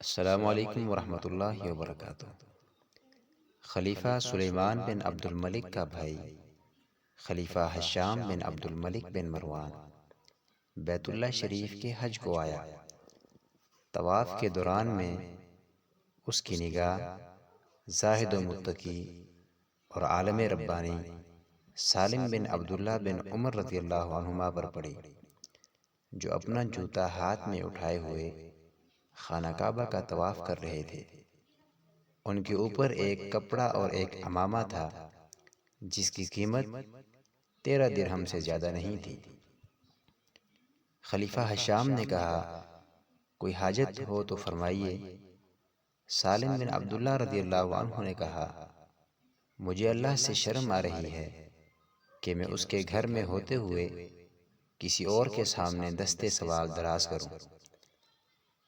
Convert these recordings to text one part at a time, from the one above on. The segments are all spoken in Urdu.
السلام علیکم ورحمۃ اللہ وبرکاتہ۔ خلیفہ سلیمان بن عبد الملک کا بھائی خلیفہ حشام بن عبد الملک بن مروان بیت اللہ شریف کے حج کو آیا۔ طواف کے دوران میں اس کی نگاہ زاہد و متقی اور عالم ربانی سالم بن عبداللہ بن عمر رضی اللہ عنہما پر پڑی، جو اپنا جوتا ہاتھ میں اٹھائے ہوئے خانہ کعبہ کا طواف کر رہے تھے۔ ان کے اوپر ایک کپڑا اور ایک عمامہ تھا جس کی قیمت 13 درہم سے زیادہ نہیں تھی۔ خلیفہ حشام نے کہا، کوئی حاجت ہو تو فرمائیے۔ سالم بن عبداللہ رضی اللہ عنہ نے کہا، مجھے اللہ سے شرم آ رہی ہے کہ میں اس کے گھر میں ہوتے ہوئے کسی اور کے سامنے دستے سوال دراز کروں۔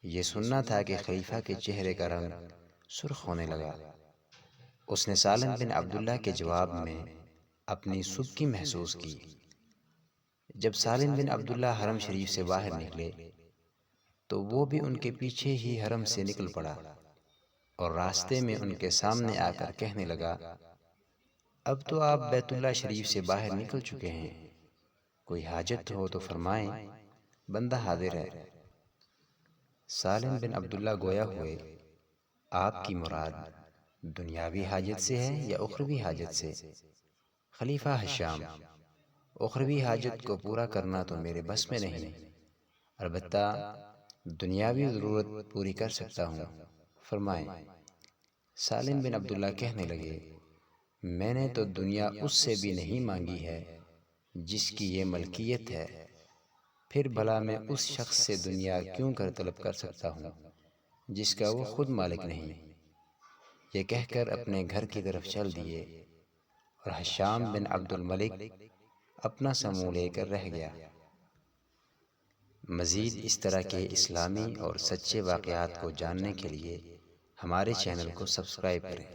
یہ سننا تھا کہ خلیفہ کے چہرے کا رنگ سرخ ہونے لگا۔ اس نے سالم بن عبداللہ کے جواب میں اپنی سبکی محسوس کی۔ جب سالم بن عبداللہ حرم شریف سے باہر نکلے تو وہ بھی ان کے پیچھے ہی حرم سے نکل پڑا اور راستے میں ان کے سامنے آ کر کہنے لگا، اب تو آپ بیت اللہ شریف سے باہر نکل چکے ہیں، کوئی حاجت ہو تو فرمائیں، بندہ حاضر ہے۔ سالم بن عبداللہ گویا ہوئے، آپ کی مراد دنیاوی حاجت سے ہے یا اخروی حاجت سے؟ خلیفہ حشام، اخروی حاجت کو پورا کرنا تو میرے بس میں نہیں، البتہ دنیاوی ضرورت پوری کر سکتا ہوں، فرمائیں۔ سالم بن عبداللہ کہنے لگے، میں نے تو دنیا اس سے بھی نہیں مانگی ہے جس کی یہ ملکیت ہے، پھر بھلا میں اس شخص سے دنیا کیوں کر طلب کر سکتا ہوں جس کا وہ خود مالک نہیں؟ یہ کہہ کر اپنے گھر کی طرف چل دیے اور حشام بن عبد الملک اپنا سمو لے کر رہ گیا۔ مزید اس طرح کے اسلامی اور سچے واقعات کو جاننے کے لیے ہمارے چینل کو سبسکرائب کریں۔